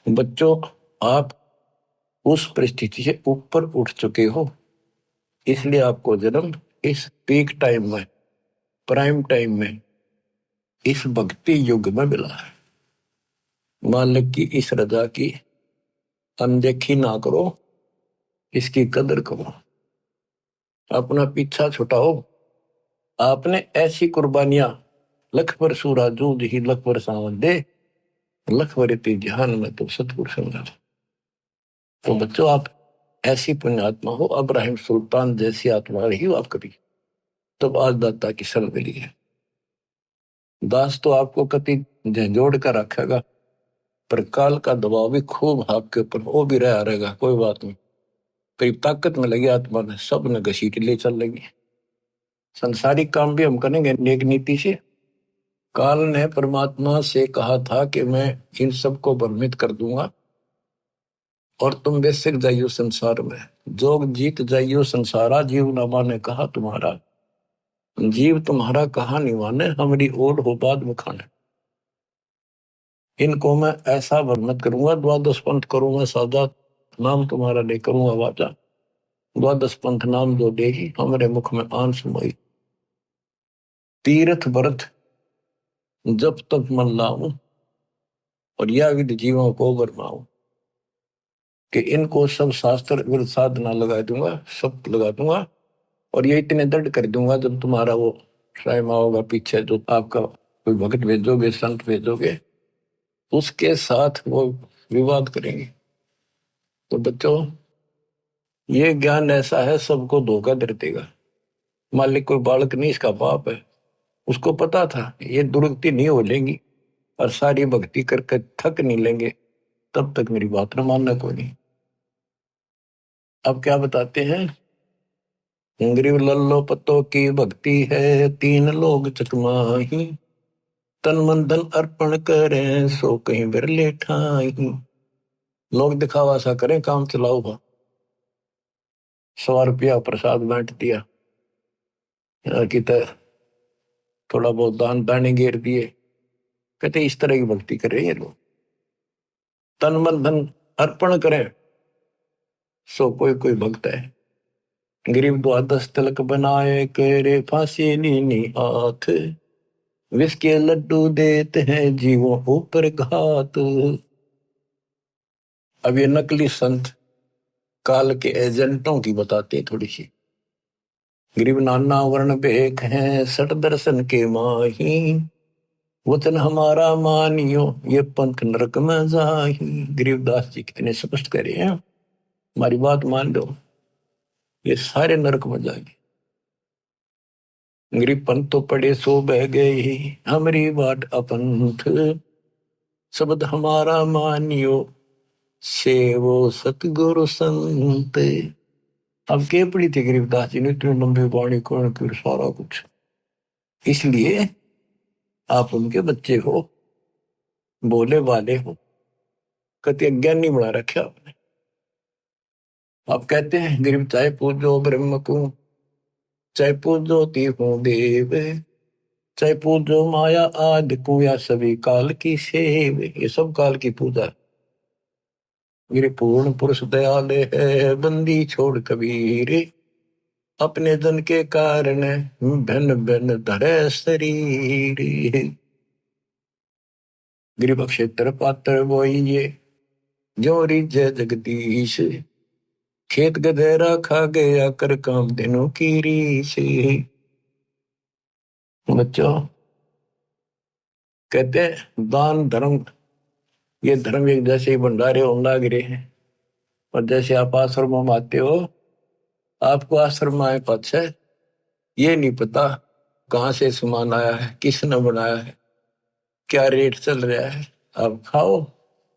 बच्चों, आप उस परिस्थिति से ऊपर उठ चुके हो, इसलिए आपको जन्म इस पीक टाइम में, प्राइम टाइम में, इस भक्ति युग में मिला है। मालिक की इस रजा की अनदेखी ना करो, इसकी कदर करो, अपना पीछा छुटाओ। आपने ऐसी कुर्बानियां, लख पर सूरा जूद ही लख पर सावन दे, लख वरिति जहान में तो सतपुर समझा। तो बच्चों, आप ऐसी पुण्यात्मा हो, अब्राहिम सुल्तान जैसी आत्मा रही हो आप कभी, तब आज दाता की शरण मिली है। दास तो आपको कति झंझोड़ कर रखेगा, पर काल का दबाव भी खूब आपके ऊपर वो भी रहा रहेगा, कोई बात नहीं। करीब ताकत में लगी आत्मा ने, सब ने घसीट ले चल लगी। संसारिक काम भी हम करेंगे नेक नीति से। काल ने परमात्मा से कहा था कि मैं इन सबको भ्रमित कर दूंगा और तुम बेसिक जाइयो संसार में, जोग जीत जाइयो संसारा। जीव न माने कहा तुम्हारा, जीव तुम्हारा कहा नहीं माने, हमारी ओढ़ हो बाद में खाने। इनको मैं ऐसा भ्रमित करूंगा, द्वादश पंथ करूंगा साजा, नाम तुम्हारा ले करूंगा वाचा। द्वादश पंथ नाम जो देगी, हमारे मुख में आन सुमाई। तीर्थ व्रत जब तक मन लाऊं, और यह विधि जीवों को बरमाऊं, कि इनको सब शास्त्र विरुद्ध साधना लगा दूंगा, सब लगा दूंगा। और ये इतने दृढ़ कर दूंगा, जब तुम्हारा वो टाइम आओगा पीछे, जो आपका कोई भगत भेजोगे, संत भेजोगे, उसके साथ वो विवाद करेंगे। तो बच्चों, ये ज्ञान ऐसा है, सबको धोखा दे देगा। मालिक कोई बालक नहीं, इसका बाप है, उसको पता था ये दुर्गति नहीं हो लेंगी और सारी भक्ति करके थक नहीं लेंगे, तब तक मेरी बात न मानना कोई नहीं। अब क्या बताते हैं, गरीब लल्लो पत्तों की भक्ति है, 3 लोग चकमाही। तन मन धन अर्पण करें, सो कहीं बिरले ठाई। लोग दिखावा सा करें, काम चलाओ, 100 रुपया प्रसाद बांट दिया, कि थोड़ा बहुत दान दाने घेर दिए, कहते इस तरह की भक्ति कर रहे हैं ये लोग। तन मन धन अर्पण करें, सो कोई कोई भक्त है। गरीब द्वादश तिलक बनाए, करे फांसी नीनी हाथ। विष के लड्डू देते हैं, जीवों ऊपर घात। अब ये नकली संत काल के एजेंटों की बताते थोड़ी सी। गरीब नाना वर्ण भेख हैं, सट दर्शन के माही। वचन हमारा मानियो, ये पंथ नरक में जाही। गरीबदास जी कितने स्पष्ट करे हैं, हमारी बात मान लो, ये सारे नरक में जाएंगे। गरीब पंथ तो पड़े सो बह गए, हमारी बाट अपंथ। शब्द हमारा मानियो, सेवो सतगुरु संत। अब के पड़ी थी गरीबदास जी ने, इतनी लंबी वाणी कौन कर सारा कुछ। इसलिए आप उनके बच्चे हो, बोले वाले हो, कति अज्ञानी बना रखे आपने। आप कहते हैं गरीब चाहे पूजो ब्रह्म को, चाहे पूजो तीहू देव, चाहे पूजो माया आदि को, या सभी काल की सेव। ये सब काल की पूजा है। मेरे पूर्ण पुरुष दयाल है, बंदी छोड़ कबीर। अपने जन के कारण भिन्न भिन्न धरे शरीर। गरीब क्षेत्र पात्र बोइए जो रिझे जगदीश, खेत गधेरा खा गया कर काम दिनों की रीस। बच्चों कहते हैं दान धर्म, ये धर्म एक जैसे ही भंडारे होने लग रहे हैं। और जैसे आप आश्रम में आते हो, आपको आश्रम आए पाछे ये नहीं पता कहाँ से सामान आया है, किसने बनाया है, क्या रेट चल रहा है। आप खाओ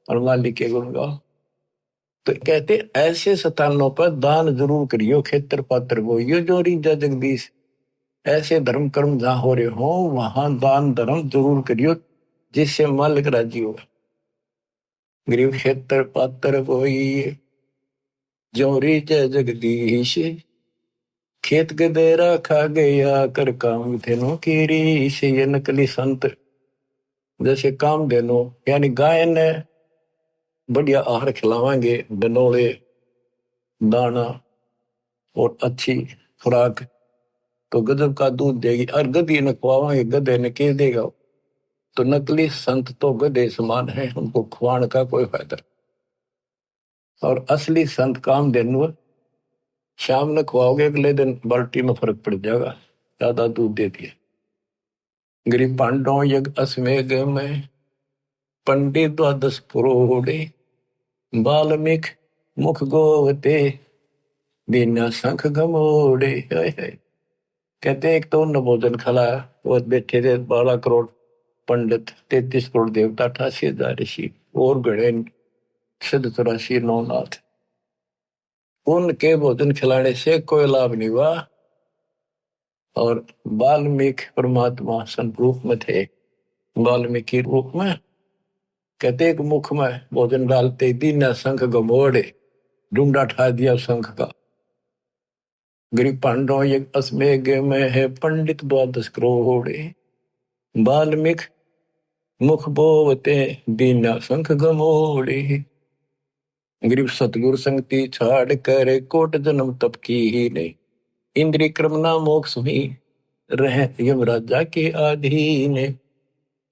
और मालिक के गुण गाओ। तो कहते ऐसे स्थानों पर दान जरूर करियो, खेतर पात्र बोइयो जो रिझा जगदीश। ऐसे धर्म कर्म जहां हो रहे हो वहां दान धर्म जरूर करियो, जिससे मालिक राजी हो। गरीब क्षेत्र पात्र बोइए जो रिझा जगदीश, खेत गदेरा खा गया कर काम धेनु की रीस। ये नकली संत जैसे काम धेनु यानी गाय ने बढ़िया आहार खिलावांगे, बनोले दाना और अच्छी खुराक, तो गजब का दूध देगी। और गधी ने खुआवांगे, गधे ने के देगा। तो नकली संत तो गधे समान है, उनको खुआने का कोई फायदा। और असली संत काम धेनु शाम ने खुआओगे, अगले दिन बाल्टी में फर्क पड़ जाएगा, ज्यादा दूध दे दिए। गरीब पांडव यज्ञ अश्वमेघ में पंडित द्वादश पुरोड़े, बाल्मीक मुख गोवते बिना शंख घमोड़े। कहते एक तो उन्होंने भोजन खिलाया, वो बैठे थे 12 करोड़ पंडित, 33 करोड़ देवता, 88,000 ऋषि और गणे सिद्ध 84 नौनाथ। उनके भोजन खिलाने से कोई लाभ नहीं हुआ। और वाल्मीकि परमात्मा संत रूप में थे, वाल्मीकि रूप में कहते एक मुख में भोजन डालते दीना शंख गमोड़े, ढूंढा ठा दिया शंख का। गरीब पांडव यज्ञ अश्वमेघ में है पंडित द्वादश करोड़े, वाल्मीकि मुख बोवते दीना शंख गमोड़े। गरीब सतगुरु संगति छाड़ कर कोट जन्म तप की ही नहीं, इंद्रिय क्रमना मोक्ष हुई रह यमराजा के अधीन।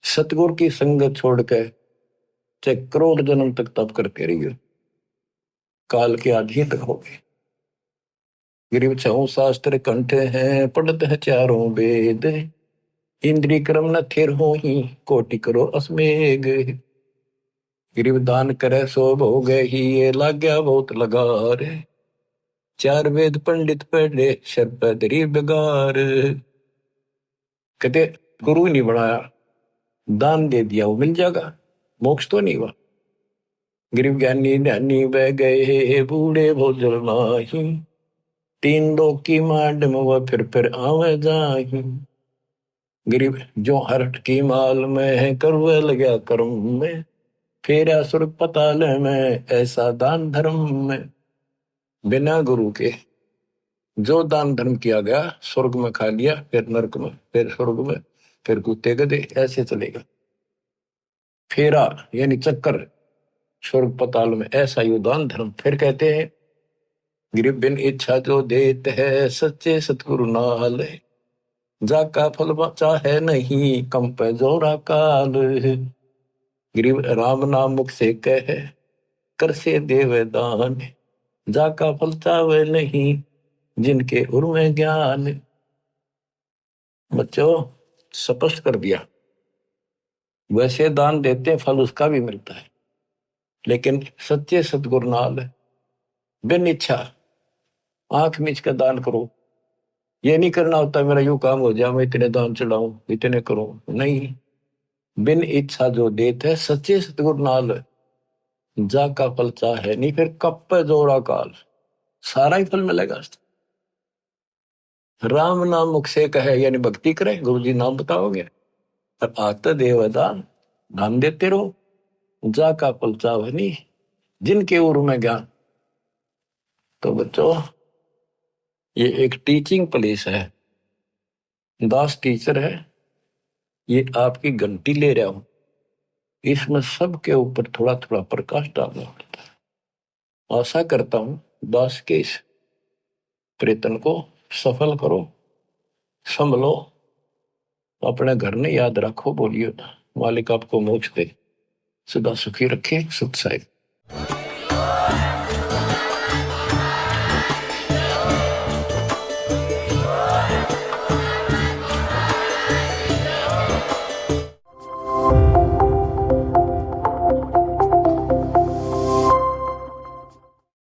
सतगुरु की संगत छोड़कर चाहे करोड़ जन्म तक तप करते रहिए, काल के अधीन तक हो गए। गरीब 6 शास्त्र कंठ हैं, पढ़ते हैं 4 वेद, इंद्रिय क्रम न थिर हो ही कोटि करो अश्वमेघ। गरीब दान करे सो भोग ही ये लाग्या बहुत लगार, 4 वेद पंडित पढ़े शर्प दरी बेगार। कहते गुरु नहीं बनाया, दान दे दिया, वो मिल जाएगा, मोक्ष तो नहीं हुआ। गरीब ज्ञानी ध्यानी बह गए बूढ़े भोजल माही, 3 लोक की मांड में वह फिर आवे जाही। गरीब जो हरट की माल में है करवे लगा कर्म में, फेरा स्वर्ग पताल में ऐसा दान धर्म में। बिना गुरु के जो दान धर्म किया गया, स्वर्ग में खा लिया, फिर नरक में, फिर स्वर्ग में, फिर कुत्ते गधे, ऐसे चलेगा फेरा यानी चक्कर स्वर्ग पताल में, ऐसा यो दान धर्म। फिर कहते हैं गरीब बिन इच्छा जो देत है सच्चे सतगुरु नाल, जाका फल चाहे नहीं कम पे जोरा काल। गरीब राम नाम मुख से कहे कर से देव दान, जाका फल चाहे नहीं जिनके उर में ज्ञान। बच्चों स्पष्ट कर दिया, वैसे दान देते फल उसका भी मिलता है, लेकिन सच्चे सतगुरु नाल बिन इच्छा आंख मीच का दान करो। ये नहीं करना होता मेरा यूं काम हो जाए, मैं इतने दान चढ़ाऊं, इतने करूं, नहीं। बिन इच्छा जो देते है सच्चे सतगुरु नाल, जाका फल चाहे नहीं फिर कप पे जोड़ा काल, सारा ही फल मिलेगा। राम नाम मुख से कहे यानी भक्ति करे, गुरु जी नाम बताओगे और आता देवदान नाम देते रहो, जाका फल चाहे नहीं जिनके उर में ज्ञान। तो बच्चों ये एक टीचिंग प्लेस है, दास टीचर है, ये आपकी घंटी ले रहा हूं, इसमें सबके ऊपर थोड़ा थोड़ा प्रकाश डालना पड़ता है। आशा करता हूं दास के इस प्रयत्न को सफल करो, संभलो, अपने घर ने याद रखो, बोलिए मालिक आपको मोक्ष दे, सदा सुखी रखे। सुख साहिब।